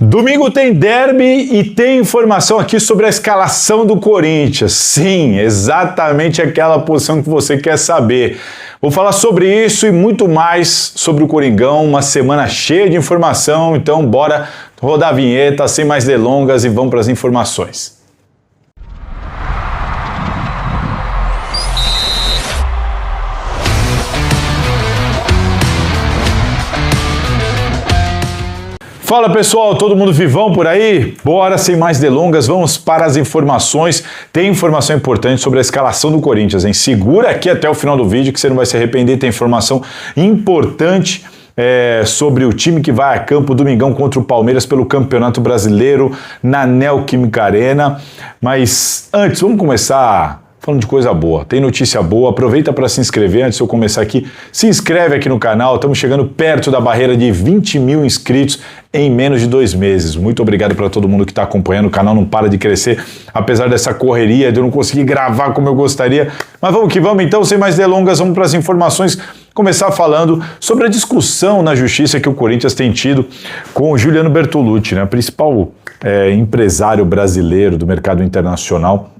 Domingo tem derby e tem informação aqui sobre a escalação do Corinthians. Sim, exatamente aquela posição que você quer saber. Vou falar sobre isso e muito mais sobre o Coringão, uma semana cheia de informação, então bora rodar a vinheta sem mais delongas e vamos para as informações. Fala pessoal, todo mundo vivão por aí? Bora, sem mais delongas, vamos para as informações. Tem informação importante sobre a escalação do Corinthians, hein? Segura aqui até o final do vídeo que você não vai se arrepender, tem informação importante sobre o time que vai a campo domingão contra o Palmeiras pelo Campeonato Brasileiro na Neoquímica Arena. Mas antes, vamos começar falando de coisa boa, tem notícia boa, aproveita para se inscrever antes de eu começar aqui, se inscreve aqui no canal, estamos chegando perto da barreira de 20 mil inscritos em menos de 2 meses. Muito obrigado para todo mundo que está acompanhando, o canal não para de crescer, apesar dessa correria, de eu não conseguir gravar como eu gostaria, mas vamos que vamos então, sem mais delongas, vamos para as informações, começar falando sobre a discussão na justiça que o Corinthians tem tido com o Juliano Bertolucci, né, principal empresário brasileiro do mercado internacional.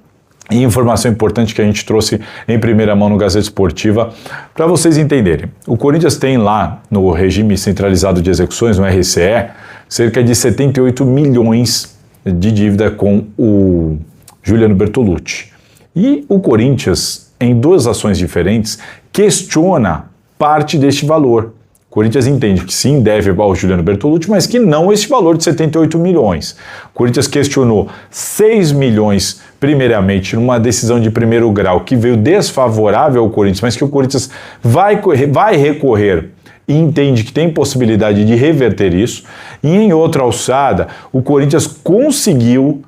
E informação importante que a gente trouxe em primeira mão no Gazeta Esportiva, para vocês entenderem. O Corinthians tem lá no regime centralizado de execuções, no RCE, cerca de 78 milhões de dívida com o Juliano Bertolucci. E o Corinthians, em 2 ações diferentes, questiona parte deste valor. O Corinthians entende que sim, deve ao Juliano Bertolucci, mas que não esse valor de 78 milhões. O Corinthians questionou 6 milhões, primeiramente, numa decisão de primeiro grau que veio desfavorável ao Corinthians, mas que o Corinthians vai recorrer e entende que tem possibilidade de reverter isso. E em outra alçada, o Corinthians conseguiu,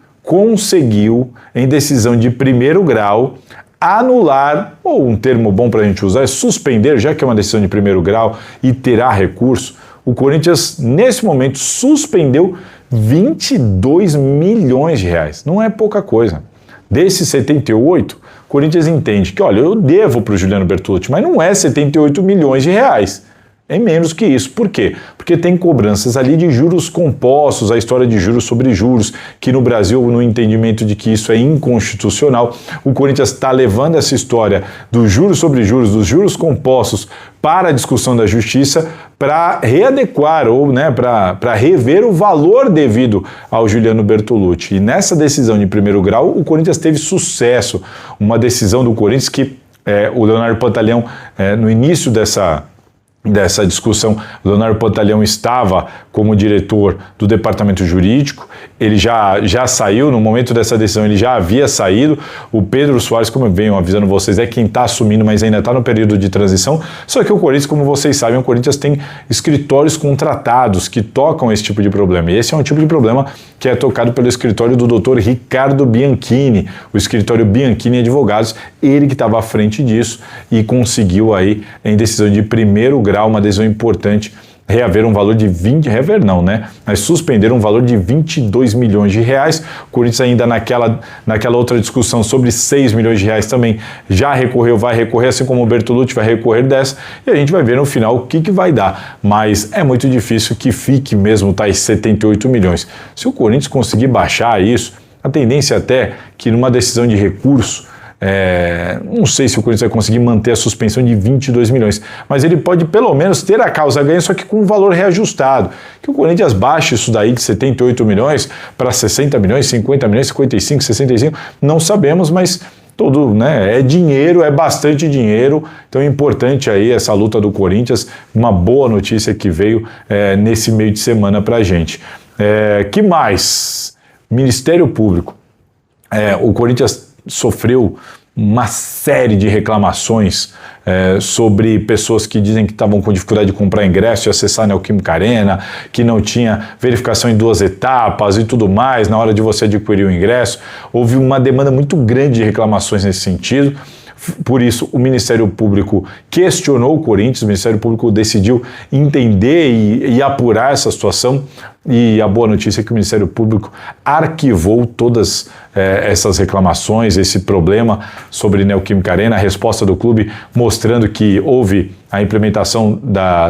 em decisão de primeiro grau, anular, ou um termo bom para a gente usar é suspender, já que é uma decisão de primeiro grau e terá recurso, o Corinthians, nesse momento, suspendeu 22 milhões de reais. Não é pouca coisa. Desses 78, o Corinthians entende que, olha, eu devo para o Juliano Bertolucci, mas não é 78 milhões de reais. É menos que isso. Por quê? Porque tem cobranças ali de juros compostos, a história de juros sobre juros, que no Brasil, no entendimento de que isso é inconstitucional, o Corinthians está levando essa história dos juros sobre juros, dos juros compostos, para a discussão da justiça, para readequar ou para rever o valor devido ao Juliano Bertolucci. E nessa decisão de primeiro grau, o Corinthians teve sucesso. Uma decisão do Corinthians que o Leonardo Pantaleão, no início dessa discussão, o Leonardo Pantaleão estava como diretor do departamento jurídico, ele já saiu, no momento dessa decisão ele já havia saído, o Pedro Soares, como eu venho avisando vocês, é quem está assumindo, mas ainda está no período de transição, só que o Corinthians, como vocês sabem, o Corinthians tem escritórios contratados que tocam esse tipo de problema, e esse é um tipo de problema que é tocado pelo escritório do Dr. Ricardo Bianchini, o escritório Bianchini Advogados, ele que estava à frente disso e conseguiu aí, em decisão de primeiro grau, uma decisão importante, reaver um valor de mas suspender um valor de 22 milhões de reais. O Corinthians ainda naquela outra discussão sobre 6 milhões de reais também já recorreu, vai recorrer, assim como o Bertolucci vai recorrer dessa, e a gente vai ver no final o que vai dar, mas é muito difícil que fique mesmo tais 78 milhões. Se o Corinthians conseguir baixar isso, a tendência até que numa decisão de recurso, não sei se o Corinthians vai conseguir manter a suspensão de 22 milhões, mas ele pode pelo menos ter a causa ganha, só que com um valor reajustado, que o Corinthians baixe isso daí de 78 milhões para 60 milhões, 50 milhões, 55, 65, não sabemos, mas tudo, é dinheiro, é bastante dinheiro, então é importante aí essa luta do Corinthians, uma boa notícia que veio nesse meio de semana para a gente. Que mais? Ministério Público. O Corinthians sofreu uma série de reclamações sobre pessoas que dizem que estavam com dificuldade de comprar ingresso e acessar a Neoquímica Arena, que não tinha verificação em 2 etapas e tudo mais na hora de você adquirir o ingresso. Houve uma demanda muito grande de reclamações nesse sentido. Por isso, o Ministério Público questionou o Corinthians, o Ministério Público decidiu entender e apurar essa situação, e a boa notícia é que o Ministério Público arquivou todas essas reclamações, esse problema sobre Neoquímica Arena, a resposta do clube mostrando que houve a implementação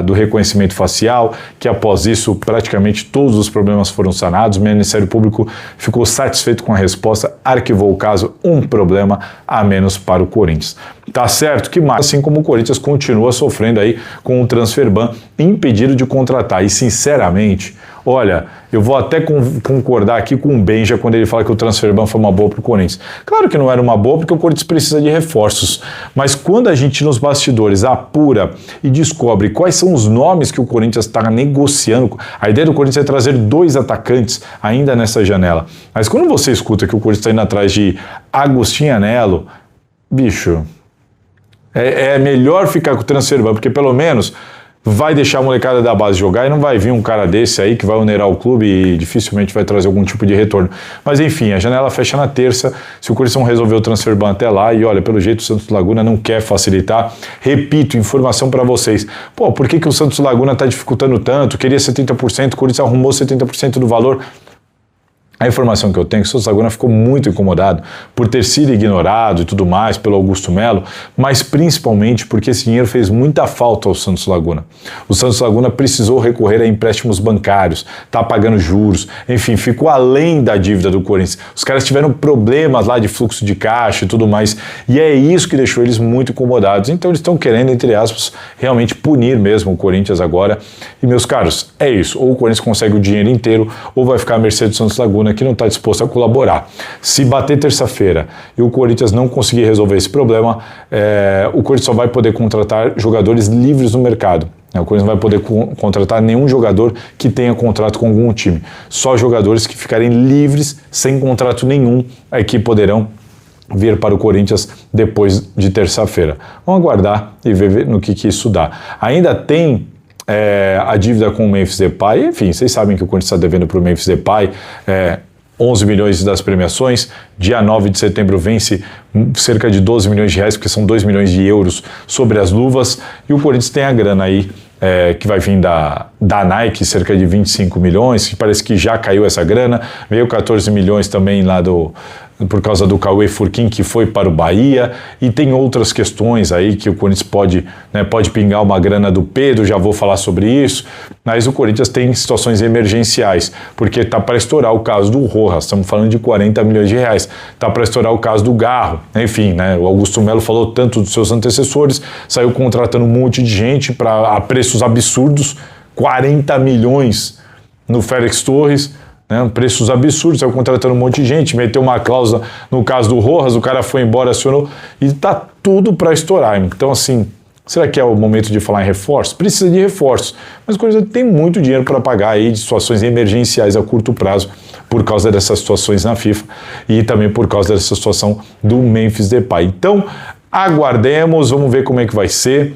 do reconhecimento facial, que após isso praticamente todos os problemas foram sanados. O Ministério Público ficou satisfeito com a resposta, arquivou o caso, um problema a menos para o Corinthians. Tá certo que mais, assim como o Corinthians continua sofrendo aí com o transfer ban, impedido de contratar. E sinceramente, olha, eu vou até concordar aqui com o Benja quando ele fala que o transfer ban foi uma boa para o Corinthians. Claro que não era uma boa porque o Corinthians precisa de reforços, mas quando a gente nos bastidores apura e descobre quais são os nomes que o Corinthians está negociando, a ideia do Corinthians é trazer 2 atacantes ainda nessa janela. Mas quando você escuta que o Corinthians está indo atrás de Agostinho Anello, bicho, é melhor ficar com o transfer ban, porque pelo menos vai deixar a molecada da base jogar e não vai vir um cara desse aí que vai onerar o clube e dificilmente vai trazer algum tipo de retorno. Mas enfim, a janela fecha na terça, se o Corinthians não resolver o transfer ban até lá, e olha, pelo jeito o Santos Laguna não quer facilitar. Repito, informação para vocês. Pô, por que o Santos Laguna está dificultando tanto? Queria 70%, o Corinthians arrumou 70% do valor. A informação que eu tenho é que o Santos Laguna ficou muito incomodado por ter sido ignorado e tudo mais pelo Augusto Melo, mas principalmente porque esse dinheiro fez muita falta ao Santos Laguna. O Santos Laguna precisou recorrer a empréstimos bancários, tá pagando juros, enfim, ficou além da dívida do Corinthians. Os caras tiveram problemas lá de fluxo de caixa e tudo mais, e é isso que deixou eles muito incomodados. Então eles estão querendo, entre aspas, realmente punir mesmo o Corinthians agora. E meus caros, é isso, ou o Corinthians consegue o dinheiro inteiro, ou vai ficar à mercê do Santos Laguna, que não está disposto a colaborar. Se bater terça-feira e o Corinthians não conseguir resolver esse problema, o Corinthians só vai poder contratar jogadores livres no mercado. O Corinthians não vai poder contratar nenhum jogador que tenha contrato com algum time. Só jogadores que ficarem livres, sem contrato nenhum, que poderão vir para o Corinthians depois de terça-feira. Vamos aguardar e ver no que isso dá. Ainda tem a dívida com o Memphis Depay, enfim, vocês sabem que o Corinthians está devendo para o Memphis Depay 11 milhões das premiações, dia 9 de setembro vence cerca de 12 milhões de reais, porque são 2 milhões de euros sobre as luvas, e o Corinthians tem a grana aí, que vai vir da Nike, cerca de 25 milhões, que parece que já caiu essa grana, veio 14 milhões também lá por causa do Cauê Furquim, que foi para o Bahia, e tem outras questões aí que o Corinthians pode pingar uma grana do Pedro, já vou falar sobre isso, mas o Corinthians tem situações emergenciais, porque está para estourar o caso do Rojas, estamos falando de 40 milhões de reais, está para estourar o caso do Garro, enfim, o Augusto Melo falou tanto dos seus antecessores, saiu contratando um monte de gente a preços absurdos, 40 milhões no Félix Torres, preços absurdos, saiu contratando um monte de gente, meteu uma cláusula no caso do Rojas, o cara foi embora, acionou, e tá tudo para estourar. Então, assim, será que é o momento de falar em reforços? Precisa de reforços, mas o Corinthians tem muito dinheiro para pagar aí de situações emergenciais a curto prazo, por causa dessas situações na FIFA e também por causa dessa situação do Memphis Depay. Então, aguardemos, vamos ver como é que vai ser.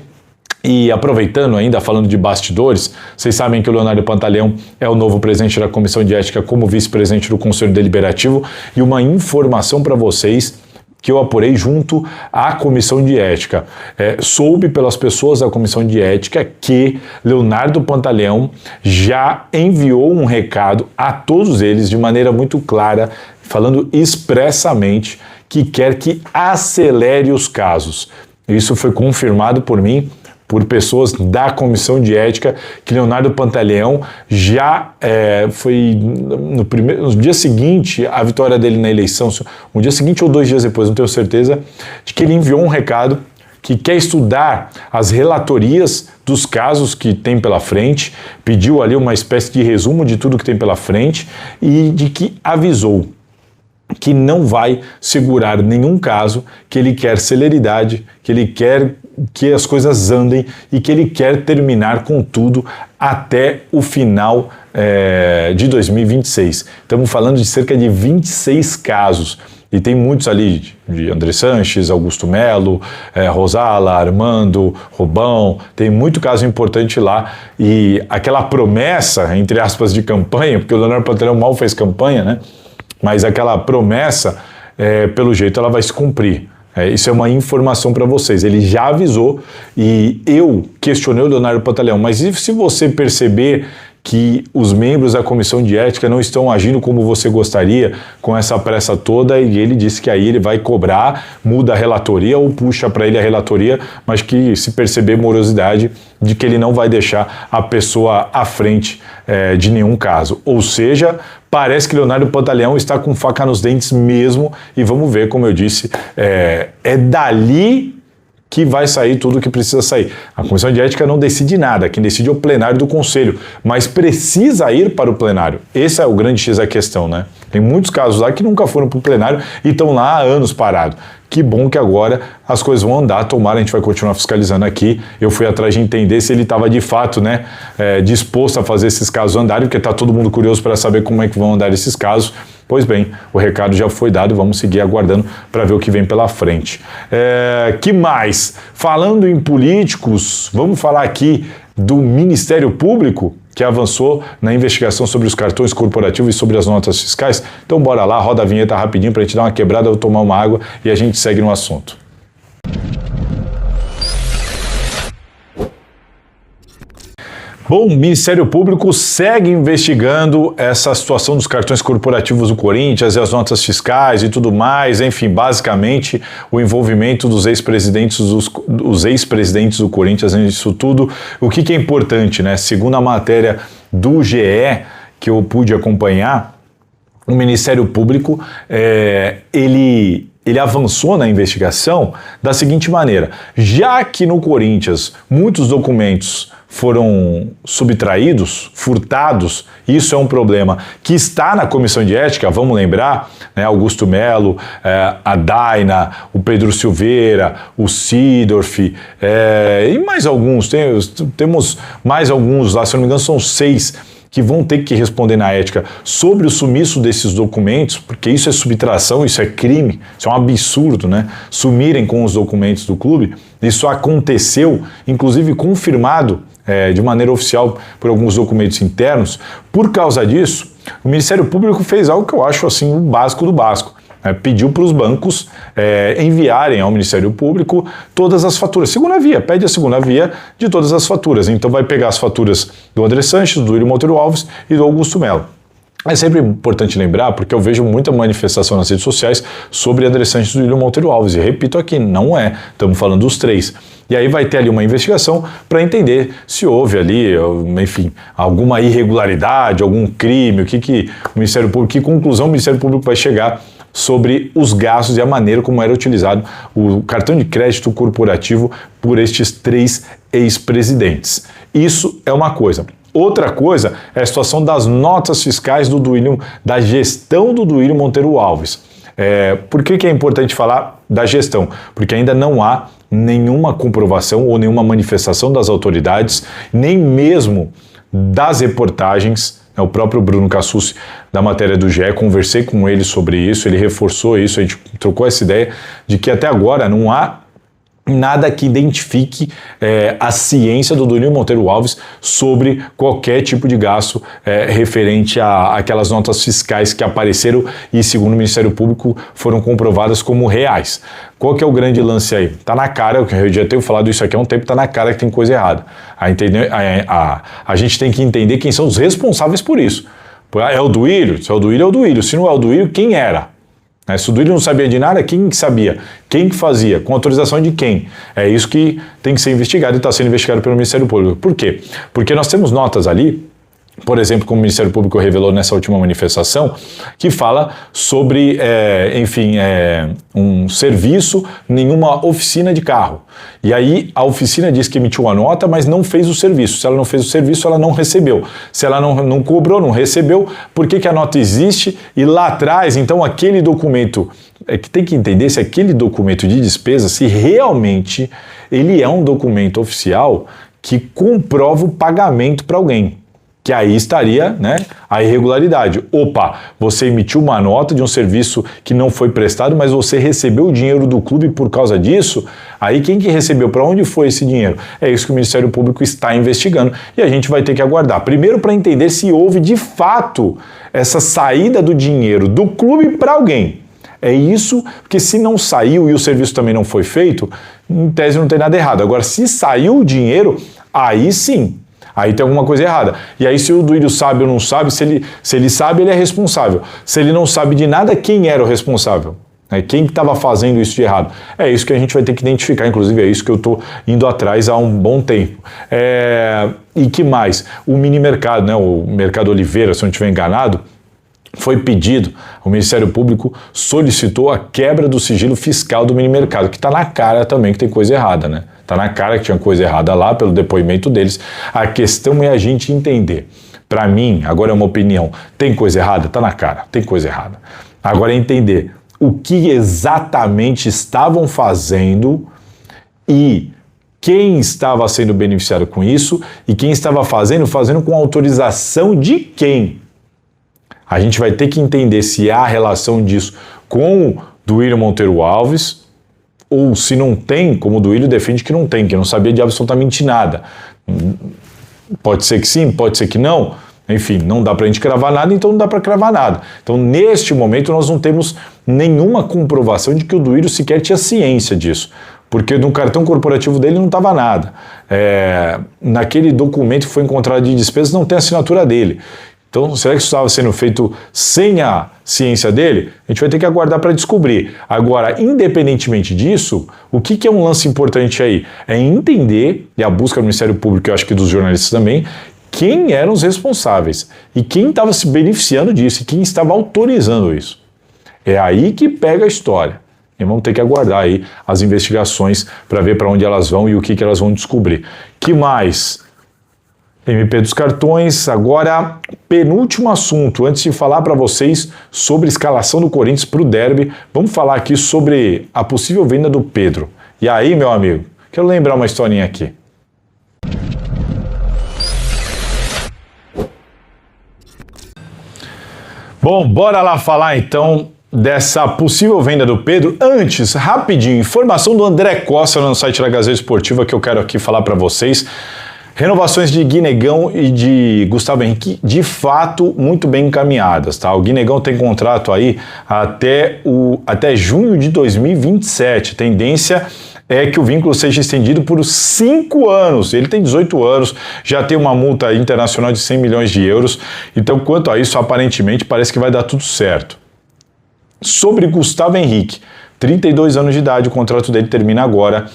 E aproveitando ainda, falando de bastidores, vocês sabem que o Leonardo Pantaleão é o novo presidente da Comissão de Ética como vice-presidente do Conselho Deliberativo, e uma informação para vocês que eu apurei junto à Comissão de Ética. Soube pelas pessoas da Comissão de Ética que Leonardo Pantaleão já enviou um recado a todos eles de maneira muito clara, falando expressamente que quer que acelere os casos. Isso foi confirmado por mim, por pessoas da Comissão de Ética, que Leonardo Pantaleão já foi no dia seguinte à vitória dele na eleição, um dia seguinte ou 2 dias depois, não tenho certeza, de que ele enviou um recado que quer estudar as relatorias dos casos que tem pela frente, pediu ali uma espécie de resumo de tudo que tem pela frente e de que avisou que não vai segurar nenhum caso, que ele quer celeridade, que ele quer que as coisas andem e que ele quer terminar com tudo até o final de 2026. Estamos falando de cerca de 26 casos. E tem muitos ali, de André Sanches, Augusto Melo, Rosala, Armando, Robão, tem muito caso importante lá. E aquela promessa, entre aspas, de campanha, porque o Leonardo Pantaleão mal fez campanha, né? Mas aquela promessa, pelo jeito, ela vai se cumprir. Isso é uma informação para vocês. Ele já avisou e eu questionei o Leonardo Pantaleão, mas e se você perceber que os membros da comissão de ética não estão agindo como você gostaria, com essa pressa toda, e ele disse que aí ele vai cobrar, muda a relatoria ou puxa para ele a relatoria, mas que se perceber morosidade, de que ele não vai deixar a pessoa à frente de nenhum caso. Ou seja, parece que Leonardo Pantaleão está com faca nos dentes mesmo, e vamos ver, como eu disse, é dali que vai sair tudo o que precisa sair. A comissão de ética não decide nada, quem decide é o plenário do conselho, mas precisa ir para o plenário. Esse é o grande X da questão, né? Tem muitos casos lá que nunca foram para o plenário e estão lá há anos parados. Que bom que agora as coisas vão andar, tomara, a gente vai continuar fiscalizando aqui. Eu fui atrás de entender se ele estava de fato, né, disposto a fazer esses casos andarem, porque está todo mundo curioso para saber como é que vão andar esses casos. Pois bem, o recado já foi dado, vamos seguir aguardando para ver o que vem pela frente. Que mais? Falando em políticos, vamos falar aqui do Ministério Público, que avançou na investigação sobre os cartões corporativos e sobre as notas fiscais. Então bora lá, roda a vinheta rapidinho para a gente dar uma quebrada, eu tomar uma água e a gente segue no assunto. Bom, o Ministério Público segue investigando essa situação dos cartões corporativos do Corinthians e as notas fiscais e tudo mais, enfim, basicamente o envolvimento dos ex-presidentes do Corinthians nisso tudo. O que é importante, né? Segundo a matéria do GE, que eu pude acompanhar, o Ministério Público, ele avançou na investigação da seguinte maneira: já que no Corinthians muitos documentos foram subtraídos, furtados, isso é um problema que está na comissão de ética, vamos lembrar, né, Augusto Melo, a Daina, o Pedro Silveira, o Sidorf, e mais alguns, temos mais alguns lá, se não me engano são 6, que vão ter que responder na ética sobre o sumiço desses documentos, porque isso é subtração, isso é crime, isso é um absurdo, né? Sumirem com os documentos do clube. Isso aconteceu, inclusive confirmado de maneira oficial por alguns documentos internos. Por causa disso, o Ministério Público fez algo que eu acho assim o básico do básico. Pediu para os bancos enviarem ao Ministério Público todas as faturas. Segunda via, pede a segunda via de todas as faturas. Então vai pegar as faturas do André Sanches, do Duílio Monteiro Alves e do Augusto Melo. É sempre importante lembrar, porque eu vejo muita manifestação nas redes sociais sobre André Sanches e Duílio Monteiro Alves. E repito aqui, não é. Estamos falando dos 3. E aí vai ter ali uma investigação para entender se houve ali, enfim, alguma irregularidade, algum crime, o que o Ministério Público, que conclusão o Ministério Público vai chegar sobre os gastos e a maneira como era utilizado o cartão de crédito corporativo por estes 3 ex-presidentes. Isso é uma coisa. Outra coisa é a situação das notas fiscais da gestão do Duílio Monteiro Alves. Por que é importante falar da gestão? Porque ainda não há nenhuma comprovação ou nenhuma manifestação das autoridades, nem mesmo das reportagens. O próprio Bruno Cassucci, da matéria do GE, conversei com ele sobre isso, ele reforçou isso, a gente trocou essa ideia de que até agora não há nada que identifique a ciência do Duílio Monteiro Alves sobre qualquer tipo de gasto referente àquelas notas fiscais que apareceram e, segundo o Ministério Público, foram comprovadas como reais. Qual que é o grande lance aí? Tá na cara, eu já tenho falado isso aqui há um tempo, tá na cara que tem coisa errada. A gente tem que entender quem são os responsáveis por isso. É o Duílio? Se é o Duílio, é o Duílio. Se não é o Duílio, quem era? Se o Duílio não sabia de nada, quem que sabia? Quem que fazia? Com autorização de quem? É isso que tem que ser investigado e está sendo investigado pelo Ministério Público. Por quê? Porque nós temos notas ali, por exemplo, como o Ministério Público revelou nessa última manifestação, que fala sobre, um serviço em uma oficina de carro. E aí a oficina diz que emitiu a nota, mas não fez o serviço. Se ela não fez o serviço, ela não recebeu. Se ela não cobrou, não recebeu, por que a nota existe? E lá atrás, então, aquele documento, que tem que entender se aquele documento de despesa, se realmente ele é um documento oficial que comprova o pagamento para alguém. Que aí estaria, né, a irregularidade. Opa, você emitiu uma nota de um serviço que não foi prestado, mas você recebeu o dinheiro do clube por causa disso. Aí quem que recebeu? Para onde foi esse dinheiro? É isso que o Ministério Público está investigando e a gente vai ter que aguardar. Primeiro, para entender se houve de fato essa saída do dinheiro do clube para alguém. É isso, porque se não saiu e o serviço também não foi feito, em tese não tem nada errado. Agora, se saiu o dinheiro, aí sim. Aí tem alguma coisa errada. E aí se o Duílio sabe ou não sabe, se ele sabe, ele é responsável. Se ele não sabe de nada, quem era o responsável? Quem estava fazendo isso de errado? É isso que a gente vai ter que identificar, inclusive é isso que eu estou indo atrás há um bom tempo. E que mais? O mini mercado, né, o Mercado Oliveira, se eu não estiver enganado, foi pedido, o Ministério Público solicitou a quebra do sigilo fiscal do mini mercado, que está na cara também que tem coisa errada, né? Está na cara que tinha coisa errada lá pelo depoimento deles. A questão é a gente entender. Para mim, agora é uma opinião, tem coisa errada? Está na cara, tem coisa errada. Agora é entender o que exatamente estavam fazendo e quem estava sendo beneficiado com isso e quem estava fazendo com autorização de quem. A gente vai ter que entender se há relação disso com o Duílio Monteiro Alves ou se não tem, como o Duílio defende que não tem, que não sabia de absolutamente nada. Pode ser que sim, pode ser que não. Enfim, não dá pra gente cravar nada, então não dá pra cravar nada. Então, neste momento, nós não temos nenhuma comprovação de que o Duílio sequer tinha ciência disso, porque no cartão corporativo dele não estava nada. Naquele documento que foi encontrado de despesas não tem a assinatura dele. Então, será que isso estava sendo feito sem a ciência dele? A gente vai ter que aguardar para descobrir. Agora, independentemente disso, o que é um lance importante aí? É entender, e a busca do Ministério Público, eu acho que dos jornalistas também, quem eram os responsáveis e quem estava se beneficiando disso e quem estava autorizando isso. É aí que pega a história. E vamos ter que aguardar aí as investigações para ver para onde elas vão e o que elas vão descobrir. Que mais? MP dos cartões. Agora, penúltimo assunto, antes de falar para vocês sobre a escalação do Corinthians para o derby, vamos falar aqui sobre a possível venda do Pedro. E aí, meu amigo, quero lembrar uma historinha aqui. Bom, bora lá falar então dessa possível venda do Pedro. Antes, rapidinho, informação do André Costa no site da Gazeta Esportiva que eu quero aqui falar para vocês. Renovações de Guinegão e de Gustavo Henrique, de fato, muito bem encaminhadas, tá? O Guinegão tem contrato aí até junho de 2027. Tendência é que o vínculo seja estendido por 5 anos. Ele tem 18 anos, já tem uma multa internacional de 100 milhões de euros. Então, quanto a isso, aparentemente, parece que vai dar tudo certo. Sobre Gustavo Henrique, 32 anos de idade, o contrato dele termina agora,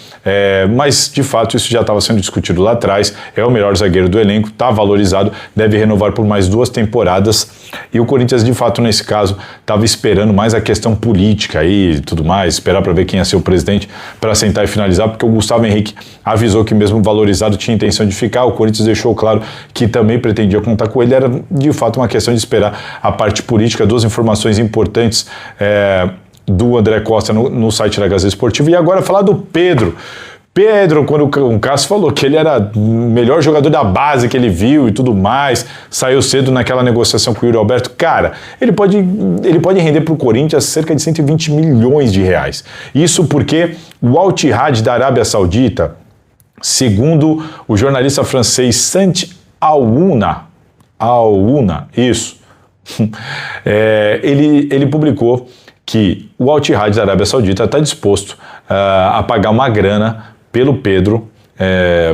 mas de fato isso já estava sendo discutido lá atrás, é o melhor zagueiro do elenco, está valorizado, deve renovar por mais 2 temporadas, e o Corinthians de fato nesse caso estava esperando mais a questão política e tudo mais, esperar para ver quem ia ser o presidente para sentar e finalizar, porque o Gustavo Henrique avisou que mesmo valorizado tinha intenção de ficar, o Corinthians deixou claro que também pretendia contar com ele, era de fato uma questão de esperar a parte política. 2 informações importantes do André Costa no site da Gazeta Esportiva. E agora falar do Pedro. Pedro, quando o Cássio falou que ele era o melhor jogador da base que ele viu e tudo mais, saiu cedo naquela negociação com o Yuri Alberto, cara, ele pode render para o Corinthians cerca de 120 milhões de reais. Isso porque o Al Ittihad da Arábia Saudita, segundo o jornalista francês Sant Aouna, isso, ele publicou que o Al Ittihad da Arábia Saudita está disposto a pagar uma grana pelo Pedro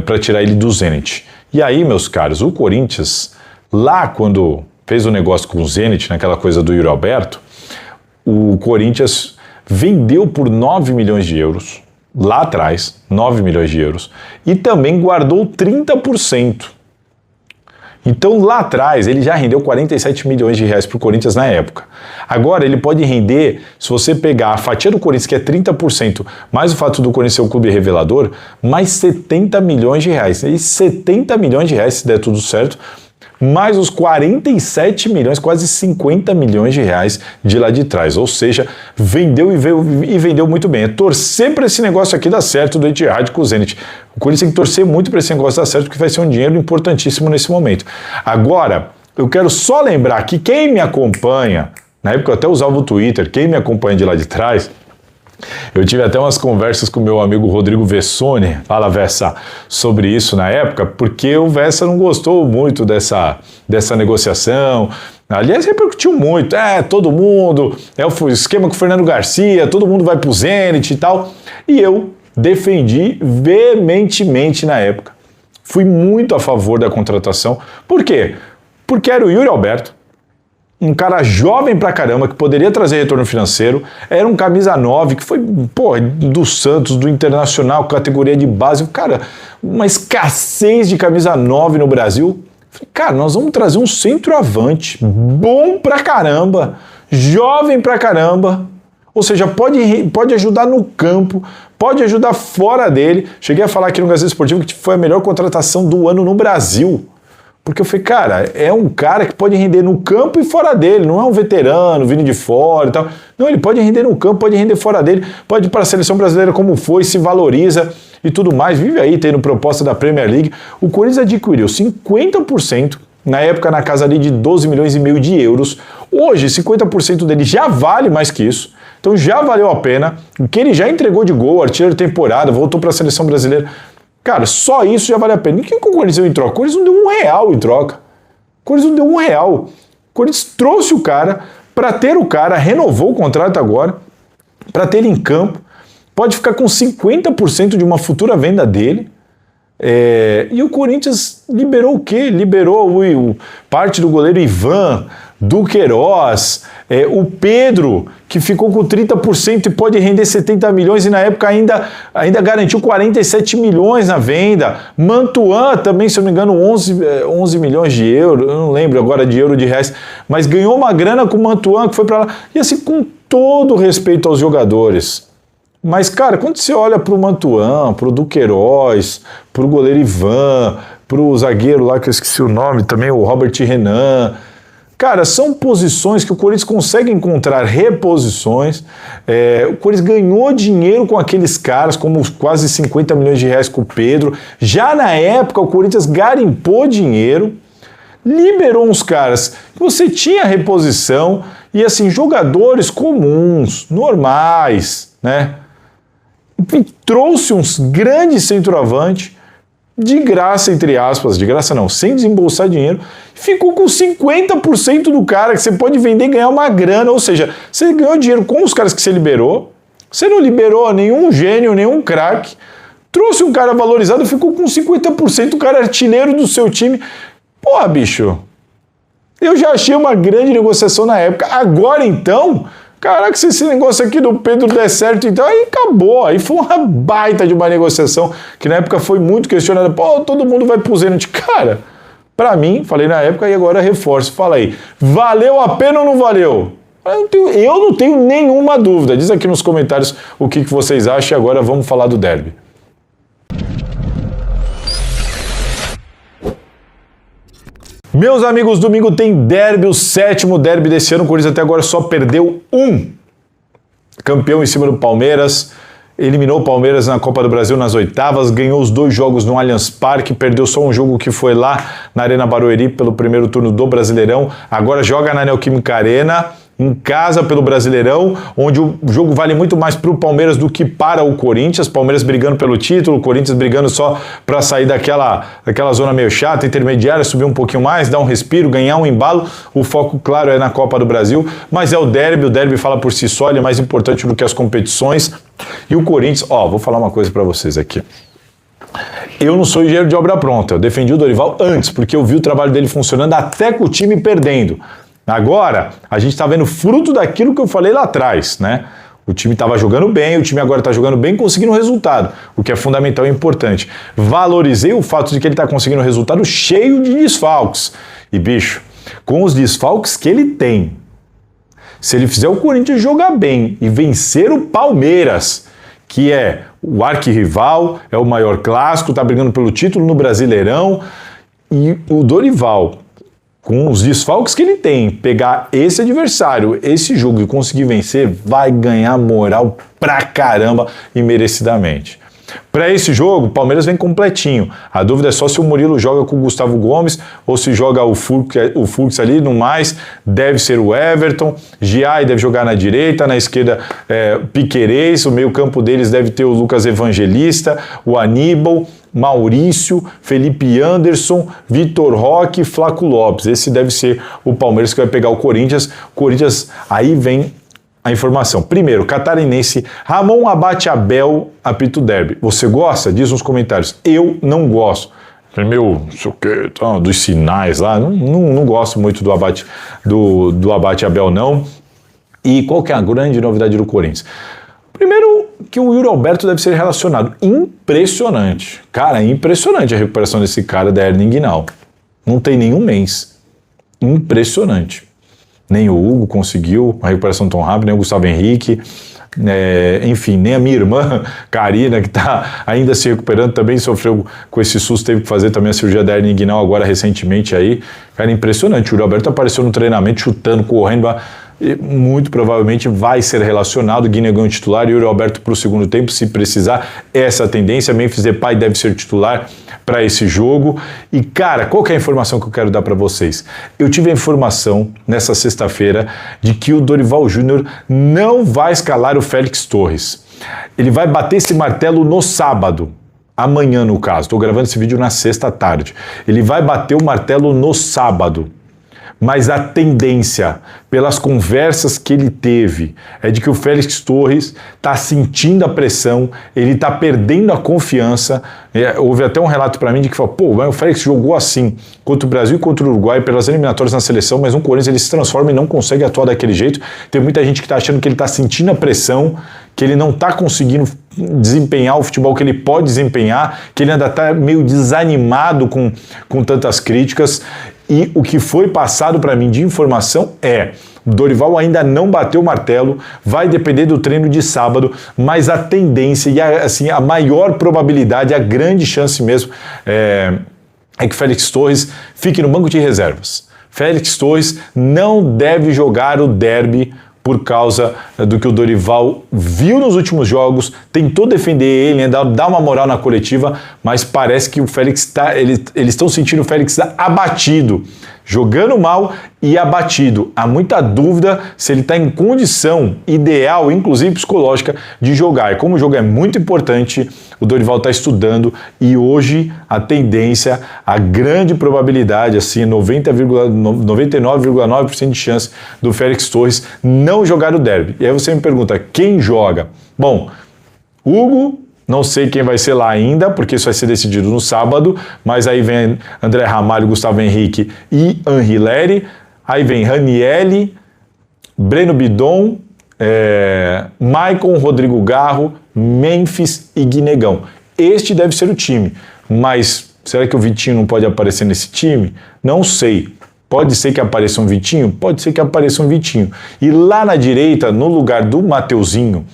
para tirar ele do Zenit. E aí, meus caros, o Corinthians, lá quando fez o negócio com o Zenit, naquela coisa do Yuri Alberto, o Corinthians vendeu por 9 milhões de euros, lá atrás, 9 milhões de euros, e também guardou 30%. Então, lá atrás, ele já rendeu 47 milhões de reais para o Corinthians na época. Agora, ele pode render, se você pegar a fatia do Corinthians, que é 30%, mais o fato do Corinthians ser um clube revelador, mais 70 milhões de reais. E 70 milhões de reais, se der tudo certo, mais os 47 milhões, quase 50 milhões de reais de lá de trás. Ou seja, vendeu e vendeu muito bem. É torcer para esse negócio aqui dar certo do Ittihad com o Zenit. O Corinthians tem que torcer muito para esse negócio dar certo, porque vai ser um dinheiro importantíssimo nesse momento. Agora, eu quero só lembrar que quem me acompanha, na época eu até usava o Twitter, quem me acompanha de lá de trás, eu tive até umas conversas com o meu amigo Rodrigo Vessone, fala Vessa, sobre isso na época, porque o Vessa não gostou muito dessa negociação. Aliás, repercutiu muito, todo mundo, o esquema com o Fernando Garcia, todo mundo vai pro Zenit e tal. E eu defendi veementemente na época Fui muito a favor da contratação. Por quê? Porque era o Yuri Alberto, um cara jovem pra caramba, que poderia trazer retorno financeiro, era um camisa 9, que foi, do Santos, do Internacional, categoria de base, cara, uma escassez de camisa 9 no Brasil. Falei, cara, nós vamos trazer um centroavante, bom pra caramba, jovem pra caramba, ou seja, pode ajudar no campo, pode ajudar fora dele. Cheguei a falar aqui no Gazeta Esportivo que foi a melhor contratação do ano no Brasil. Porque eu falei, cara, é um cara que pode render no campo e fora dele, não é um veterano vindo de fora e tal. Não, ele pode render no campo, pode render fora dele, pode ir para a seleção brasileira como foi, se valoriza e tudo mais. Vive aí tendo proposta da Premier League. O Corinthians adquiriu 50%, na época na casa ali de 12 milhões e meio de euros. Hoje, 50% dele já vale mais que isso. Então já valeu a pena. O que ele já entregou de gol, artilheiro de temporada, voltou para a seleção brasileira. Cara, só isso já vale a pena. E o que o Corinthians deu em troca? O Corinthians não deu R$1 em troca. O Corinthians não deu R$1. O Corinthians trouxe o cara para ter o cara, renovou o contrato agora, para ter ele em campo. Pode ficar com 50% de uma futura venda dele. E o Corinthians liberou o quê? Liberou parte do goleiro Ivan, do Queiroz, o Pedro, que ficou com 30% e pode render 70 milhões e na época ainda garantiu 47 milhões na venda. Mantuan também, se eu não me engano, 11 milhões de euros, eu não lembro agora de euro, de reais, mas ganhou uma grana com o Mantuan que foi para lá. E assim, com todo respeito aos jogadores. Mas, cara, quando você olha para o Mantuan, para o Duqueiroz, para o goleiro Ivan, para o zagueiro lá, que eu esqueci o nome também, o Robert Renan, cara, são posições que o Corinthians consegue encontrar reposições. O Corinthians ganhou dinheiro com aqueles caras, como quase 50 milhões de reais com o Pedro. Já na época, o Corinthians garimpou dinheiro, liberou uns caras que você tinha reposição e, assim, jogadores comuns, normais, né? E trouxe uns grandes centroavantes de graça, entre aspas, de graça não, sem desembolsar dinheiro, ficou com 50% do cara que você pode vender e ganhar uma grana, ou seja, você ganhou dinheiro com os caras que você liberou, você não liberou nenhum gênio, nenhum craque, trouxe um cara valorizado, ficou com 50% do cara artilheiro do seu time. Porra, bicho, eu já achei uma grande negociação na época, agora então... Caraca, se esse negócio aqui do Pedro der certo, então aí acabou. Aí foi uma baita de uma negociação que na época foi muito questionada. Pô, todo mundo vai pro Zenit. Cara, pra mim, falei na época e agora reforço. Fala aí, valeu a pena ou não valeu? Eu não tenho nenhuma dúvida. Diz aqui nos comentários o que vocês acham e agora vamos falar do derby. Meus amigos, domingo tem derby, o 7º derby desse ano. O Corinthians até agora só perdeu um. Campeão em cima do Palmeiras, eliminou o Palmeiras na Copa do Brasil nas oitavas, ganhou os 2 jogos no Allianz Parque, perdeu só um jogo que foi lá na Arena Barueri pelo primeiro turno do Brasileirão. Agora joga na Neoquímica Arena, em casa pelo Brasileirão, onde o jogo vale muito mais para o Palmeiras do que para o Corinthians. Palmeiras brigando pelo título, o Corinthians brigando só para sair daquela zona meio chata, intermediária, subir um pouquinho mais, dar um respiro, ganhar um embalo. O foco, claro, é na Copa do Brasil, mas é o derby fala por si só, ele é mais importante do que as competições. E o Corinthians, vou falar uma coisa para vocês aqui. Eu não sou engenheiro de obra pronta, eu defendi o Dorival antes, porque eu vi o trabalho dele funcionando até com o time perdendo. Agora, a gente está vendo fruto daquilo que eu falei lá atrás, né? O time estava jogando bem, o time agora está jogando bem, conseguindo resultado, o que é fundamental e importante. Valorizei o fato de que ele está conseguindo resultado cheio de desfalques. E, bicho, com os desfalques que ele tem, se ele fizer o Corinthians jogar bem e vencer o Palmeiras, que é o arquirrival, é o maior clássico, está brigando pelo título no Brasileirão, e o Dorival, com os desfalques que ele tem, pegar esse adversário, esse jogo e conseguir vencer, vai ganhar moral pra caramba e merecidamente. Para esse jogo, o Palmeiras vem completinho. A dúvida é só se o Murilo joga com o Gustavo Gomes ou se joga o Fux ali. No mais, deve ser o Everton. Giai deve jogar na direita, na esquerda Piquerez. O meio campo deles deve ter o Lucas Evangelista, o Aníbal, Maurício, Felipe Anderson, Vitor Roque, Flaco Lopes. Esse deve ser o Palmeiras que vai pegar o Corinthians. Corinthians, aí vem a informação. Primeiro, catarinense Ramon Abate Abel apita o derby. Você gosta? Diz nos comentários. Eu não gosto. meio, não sei o que, dos sinais lá. Não gosto muito do Abate Abel, não. E qual que é a grande novidade do Corinthians? Primeiro, que o Yuri Alberto deve ser relacionado. Impressionante. Cara, impressionante a recuperação desse cara da hernia inguinal. Não tem nenhum mês. Impressionante. Nem o Hugo conseguiu uma recuperação tão rápida, nem o Gustavo Henrique, enfim, nem a minha irmã, Karina, que está ainda se recuperando, também sofreu com esse susto, teve que fazer também a cirurgia da hernia inguinal agora recentemente aí. Cara, impressionante. O Yuri Alberto apareceu no treinamento, chutando, correndo, muito provavelmente vai ser relacionado. Guinegão titular e Yuri Alberto para o segundo tempo, se precisar. Essa é a tendência. Memphis Depay deve ser titular para esse jogo. E cara, qual que é a informação que eu quero dar para vocês? Eu tive a informação nessa sexta-feira de que o Dorival Júnior não vai escalar o Félix Torres. Ele vai bater esse martelo no sábado. Amanhã, no caso. Estou gravando esse vídeo na sexta tarde. Ele vai bater o martelo no sábado. Mas a tendência, pelas conversas que ele teve, é de que o Félix Torres está sentindo a pressão, ele está perdendo a confiança. Houve até um relato para mim de que falou, o Félix jogou assim contra o Brasil e contra o Uruguai pelas eliminatórias na seleção, mas no Corinthians ele se transforma e não consegue atuar daquele jeito. Tem muita gente que está achando que ele está sentindo a pressão, que ele não está conseguindo desempenhar o futebol que ele pode desempenhar, que ele ainda está meio desanimado com tantas críticas. E o que foi passado para mim de informação é: o Dorival ainda não bateu o martelo, vai depender do treino de sábado, mas a tendência e a maior probabilidade, a grande chance mesmo é que Félix Torres fique no banco de reservas. Félix Torres não deve jogar o derby por causa do que o Dorival viu nos últimos jogos, tentou defender ele, dar uma moral na coletiva, mas parece que o Félix eles estão sentindo o Félix abatido, jogando mal e abatido. Há muita dúvida se ele está em condição ideal, inclusive psicológica, de jogar. E como o jogo é muito importante, o Dorival está estudando e hoje a tendência, a grande probabilidade, assim, 99,9% de chance do Félix Torres não jogar o derby. E aí você me pergunta, quem joga? Bom, Hugo, não sei quem vai ser lá ainda, porque isso vai ser decidido no sábado, mas aí vem André Ramalho, Gustavo Henrique e Henri Leri, aí vem Ranieri, Breno Bidon, Maicon, Rodrigo Garro, Memphis e Guinegão. Este deve ser o time, mas será que o Vitinho não pode aparecer nesse time? Não sei. Pode ser que apareça um Vitinho? Pode ser que apareça um Vitinho. E lá na direita, no lugar do Mateuzinho,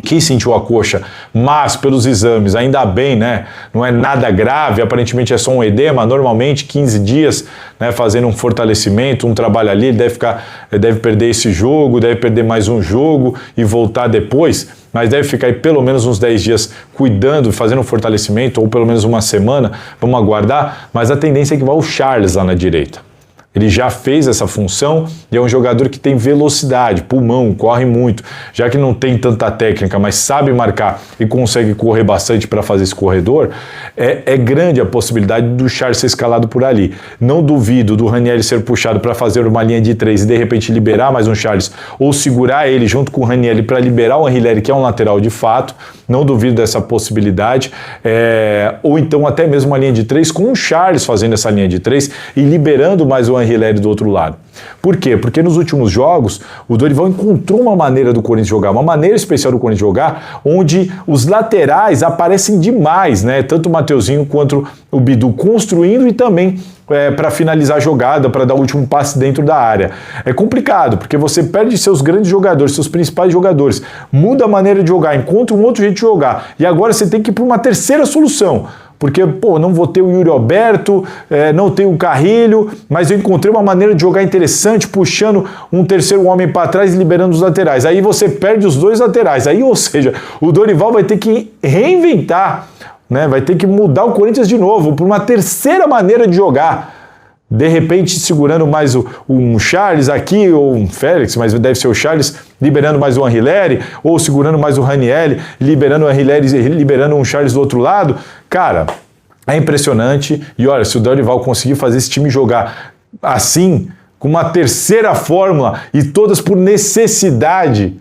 que sentiu a coxa, mas pelos exames, ainda bem, né? Não é nada grave, aparentemente é só um edema, normalmente 15 dias, né, fazendo um fortalecimento, um trabalho ali, ele deve perder esse jogo, deve perder mais um jogo e voltar depois, mas deve ficar aí pelo menos uns 10 dias cuidando, fazendo um fortalecimento, ou pelo menos uma semana, vamos aguardar, mas a tendência é que vá o Charles lá na direita. Ele já fez essa função e é um jogador que tem velocidade, pulmão, corre muito. Já que não tem tanta técnica, mas sabe marcar e consegue correr bastante para fazer esse corredor, é grande a possibilidade do Charles ser escalado por ali. Não duvido do Ranieri ser puxado para fazer uma linha de 3 e de repente liberar mais um Charles, ou segurar ele junto com o Ranieri para liberar o Henri Leri, que é um lateral de fato. Não duvido dessa possibilidade. Ou então até mesmo uma linha de 3 com o Charles fazendo essa linha de 3 e liberando mais o Henri Leri do outro lado. Por quê? Porque nos últimos jogos o Dorival encontrou uma maneira do Corinthians jogar, uma maneira especial do Corinthians jogar, onde os laterais aparecem demais, né? Tanto o Mateuzinho quanto o Bidu construindo e também para finalizar a jogada, para dar o último passe dentro da área. É complicado, porque você perde seus grandes jogadores, seus principais jogadores, muda a maneira de jogar, encontra um outro jeito de jogar, e agora você tem que ir para uma terceira solução. Porque, não vou ter o Yuri Alberto, não tenho o Carrilho, mas eu encontrei uma maneira de jogar interessante, puxando um terceiro homem para trás e liberando os laterais. Aí você perde os dois laterais. Aí, ou seja, o Dorival vai ter que reinventar, né? Vai ter que mudar o Corinthians de novo para uma terceira maneira de jogar. De repente, segurando mais um Charles aqui, ou um Félix, mas deve ser o Charles, liberando mais o Henri Leri, ou segurando mais o Ranieri, liberando o Henri Leri, liberando um Charles do outro lado. Cara, é impressionante. E olha, se o Dorival conseguir fazer esse time jogar assim, com uma terceira fórmula, e todas por necessidade,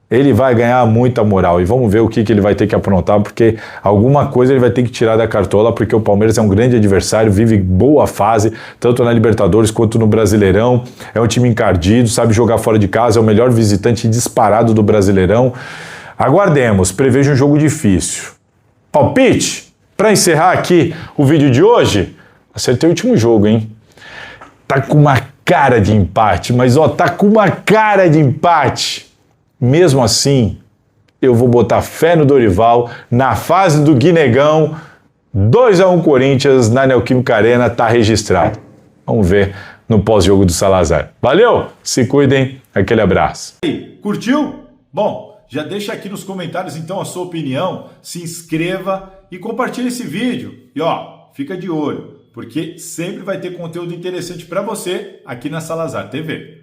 ele vai ganhar muita moral e vamos ver o que ele vai ter que aprontar, porque alguma coisa ele vai ter que tirar da cartola, porque o Palmeiras é um grande adversário, vive boa fase, tanto na Libertadores quanto no Brasileirão, é um time encardido, sabe jogar fora de casa, é o melhor visitante disparado do Brasileirão. Aguardemos, prevejo um jogo difícil. Palpite, para encerrar aqui o vídeo de hoje, acertei o último jogo, hein? Tá com uma cara de empate, mas ó, tá com uma cara de empate. Mesmo assim, eu vou botar fé no Dorival, na fase do Guinegão, 2-1 Corinthians, na Neoquímica Arena, tá registrado. Vamos ver no pós-jogo do Salazar. Valeu, se cuidem, aquele abraço. E aí, curtiu? Bom, já deixa aqui nos comentários então a sua opinião, se inscreva e compartilhe esse vídeo. E ó, fica de olho, porque sempre vai ter conteúdo interessante para você aqui na Salazar TV.